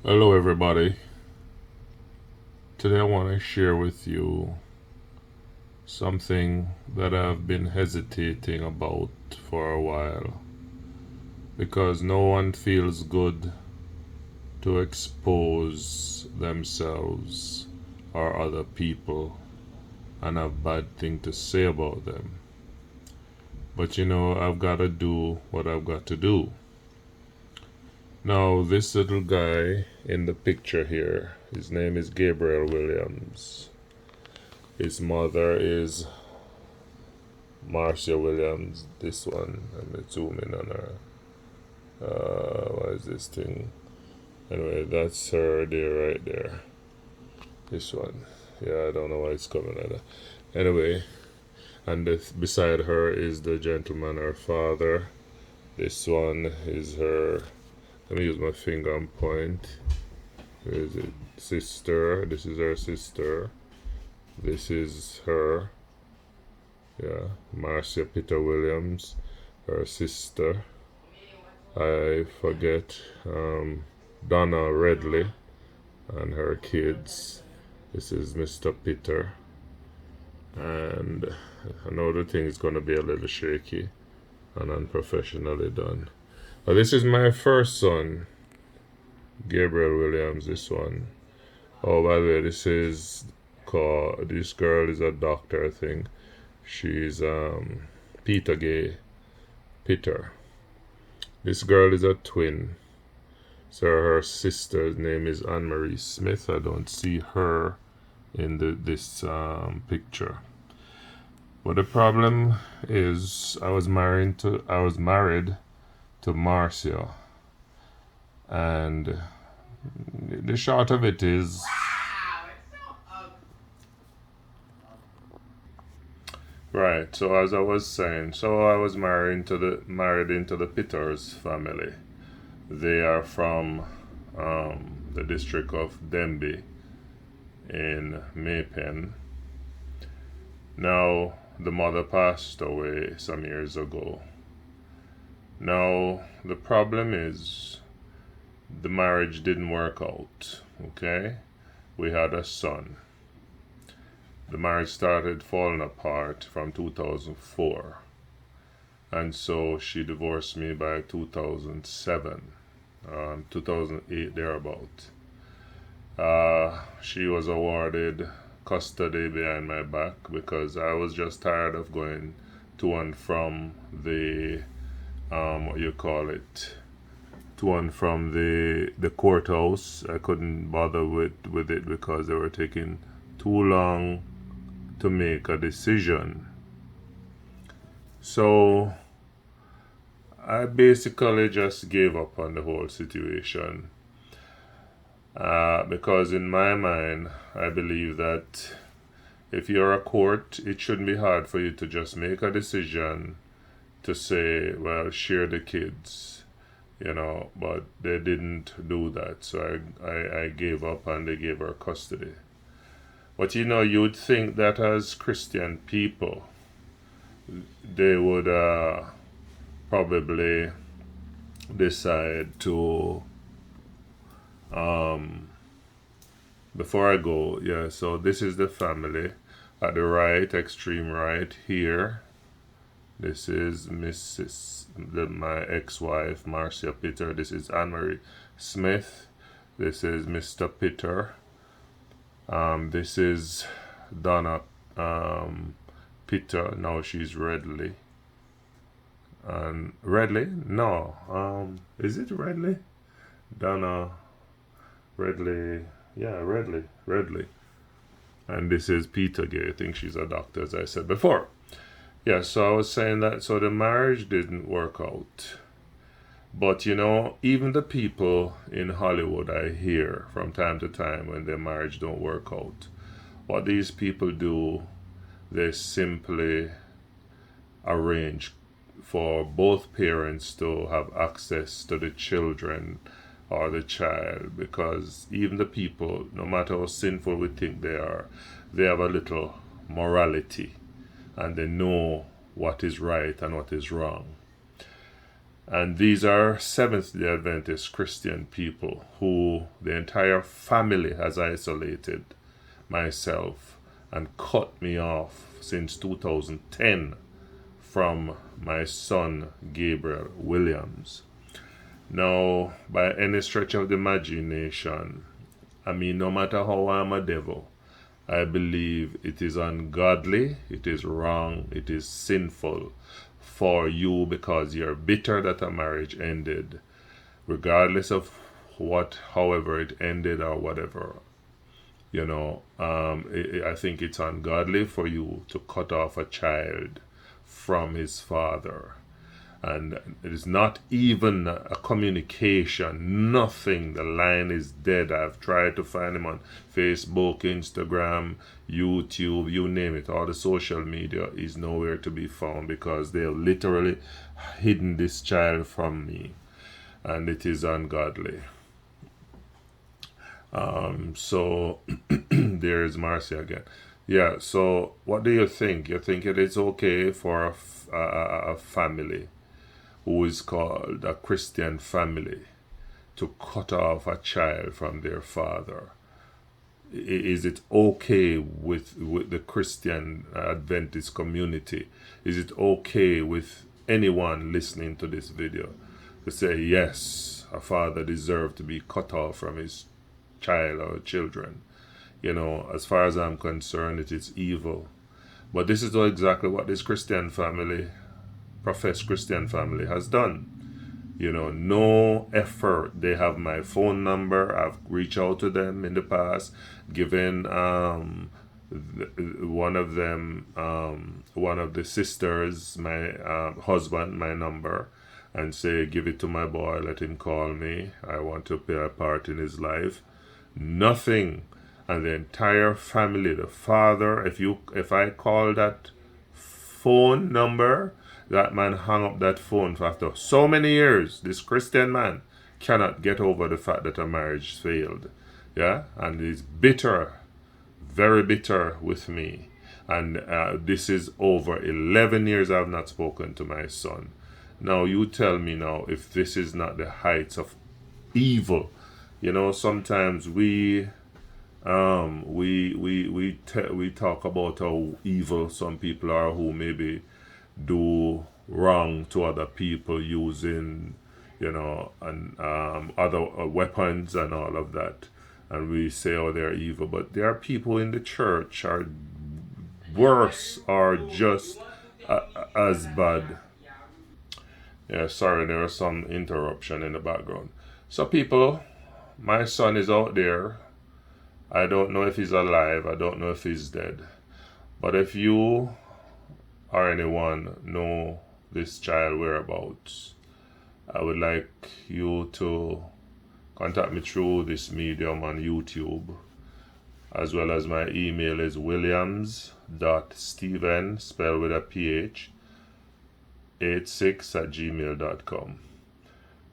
Hello, everybody. Today I want to share with you something that I've been hesitating about for a while because no one feels good to expose themselves or other people and have bad thing to say about them. But I've got to do what I've got to do. Now, this little guy in the picture here, his name is Gabriel Williams. His mother is Marcia Williams. This one, let me zoom in on her. What is this thing? Anyway, that's her there, right there. This one. Yeah, I don't know why it's coming like that. Anyway, and beside her is the gentleman, her father. This one is her. Let me use my finger and point. Where is it? Sister. This is her sister. This is her. Yeah, Marcia Peter Williams, her sister. I forget. Donna Redley and her kids. This is Mr. Peter. And I know the thing is going to be a little shaky and unprofessionally done. But this is my first son, Gabriel Williams, this one. Oh, by the way, this girl is a doctor, I think. She's Peter Gay. Peter. This girl is a twin. So her sister's name is Anne-Marie Smith. I don't see her in this picture. But the problem is I was married to Marcia. And the short of it is right. So as I was saying, I was married into the Peters family. They are from the district of Denby in Maypen. Now the mother passed away some years ago. Now the problem is the marriage didn't work out. Okay, we had a son. The marriage started falling apart from 2004, and so she divorced me by 2007, 2008 thereabout. She was awarded custody behind my back because I was just tired of going to and from the to and from the courthouse. I couldn't bother with it because they were taking too long to make a decision. So I basically just gave up on the whole situation because in my mind I believe that if you're a court, it shouldn't be hard for you to just make a decision to say, well, share the kids, but they didn't do that. So I gave up and they gave her custody. But you'd think that as Christian people, they would probably decide to, before I go, yeah, so this is the family at the right, extreme right here. This is my ex-wife, Marcia Peter. This is Anne-Marie Smith. This is Mr. Peter. This is Donna Peter. Now she's Redley. And Redley? No. Is it Redley? Donna Redley. Yeah, Redley. And this is Peter Gay. I think she's a doctor, as I said before. Yeah, so I was saying that, so the marriage didn't work out. But even the people in Hollywood, I hear from time to time when their marriage don't work out, what these people do, they simply arrange for both parents to have access to the children or the child, because even the people, no matter how sinful we think they are, they have a little morality and they know what is right and what is wrong. And these are Seventh-day Adventist Christian people who the entire family has isolated myself and cut me off since 2010 from my son Gabriel Williams. Now, by any stretch of the imagination, I mean, no matter how I'm a devil, I believe it is ungodly, it is wrong, it is sinful for you, because you're bitter that a marriage ended, regardless of however it ended or whatever. I think it's ungodly for you to cut off a child from his father. And it is not even a communication, nothing. The line is dead. I've tried to find him on Facebook, Instagram, YouTube, you name it. All the social media is nowhere to be found, because they have literally hidden this child from me, and it is ungodly. So there's Marcy again. Yeah, so what do you think? You think it is okay for a family who is called a Christian family to cut off a child from their father? Is it okay with the Christian Adventist community? Is it okay with anyone listening to this video to say, yes, a father deserves to be cut off from his child or children? As far as I'm concerned, it is evil. But this is exactly what this Christian family, professed Christian family, has done. No effort. They have my phone number. I've reached out to them in the past, given one of the sisters, my husband, my number, and say, give it to my boy, let him call me. I want to play a part in his life. Nothing. And the entire family, the father, if I call that phone number, that man hung up that phone for after so many years. This Christian man cannot get over the fact that a marriage failed. Yeah, and he's bitter, very bitter with me. And this is over 11 years I've not spoken to my son. Now you tell me now if this is not the heights of evil. Sometimes we talk about how evil some people are who maybe do wrong to other people using, and other weapons and all of that, and we say, oh, they're evil. But there are people in the church are worse or just as bad. Yeah, sorry, there was some interruption in the background. So people, my son is out there. I don't know if he's alive. I don't know if he's dead. But if you or anyone know this child whereabouts, I would like you to contact me through this medium on YouTube, as well as my email is williams.steven, spelled with a PH, 86@gmail.com,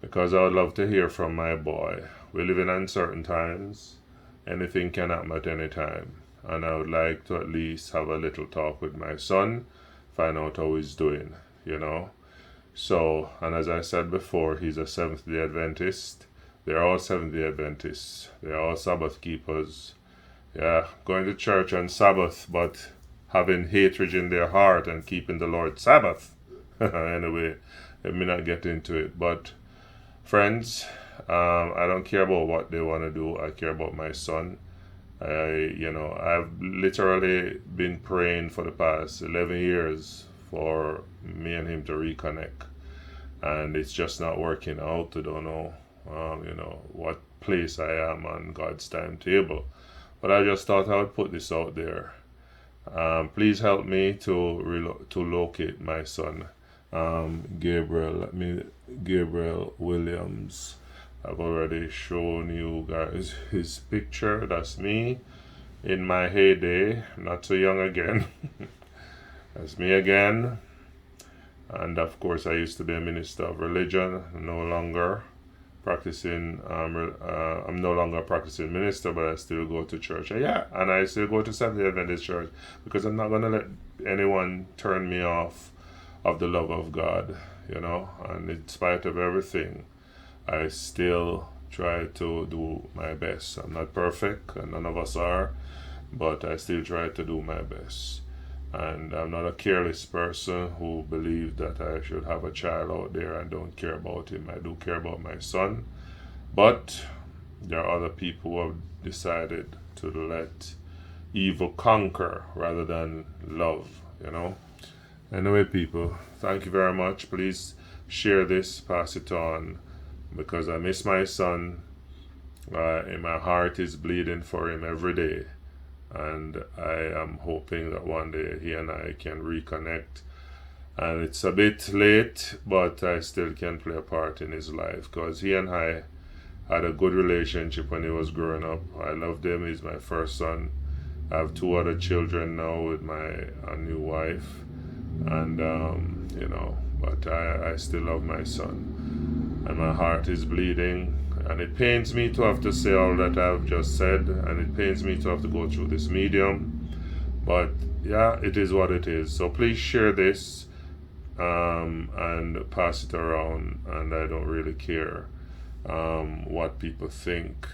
because I would love to hear from my boy. We live in uncertain times. Anything can happen at any time, and I would like to at least have a little talk with my son, find out how he's doing, So, and as I said before, he's a Seventh-day Adventist. They're all Seventh-day Adventists. They're all Sabbath keepers. Yeah, going to church on Sabbath, but having hatred in their heart and keeping the Lord's Sabbath. Anyway, let me not get into it. But friends, I don't care about what they want to do. I care about my son. I've literally been praying for the past 11 years for me and him to reconnect, and it's just not working out. I don't know, what place I am on God's timetable, but I just thought I would put this out there. Please help me to locate my son, Gabriel Williams. I've already shown you guys his picture. That's me in my heyday, not so young again. That's me again. And of course, I used to be a minister of religion. No longer practicing. I'm no longer a practicing minister, but I still go to church. And I still go to Seventh-day Adventist church, because I'm not gonna let anyone turn me off of the love of God. you know, and in spite of everything, I still try to do my best. I'm not perfect, and none of us are, but I still try to do my best. And I'm not a careless person who believes that I should have a child out there and don't care about him. I do care about my son, but there are other people who have decided to let evil conquer rather than love, you know. Anyway, people, thank you very much. Please share this, pass it on, because I miss my son, and my heart is bleeding for him every day. And I am hoping that one day he and I can reconnect. And it's a bit late, but I still can play a part in his life, because he and I had a good relationship when he was growing up. I loved him. He's my first son. I have 2 other children now with my new wife, and you know, but I still love my son, and my heart is bleeding, and it pains me to have to say all that I've just said, and it pains me to have to go through this medium, but yeah, it is what it is. So please share this, and pass it around, and I don't really care what people think.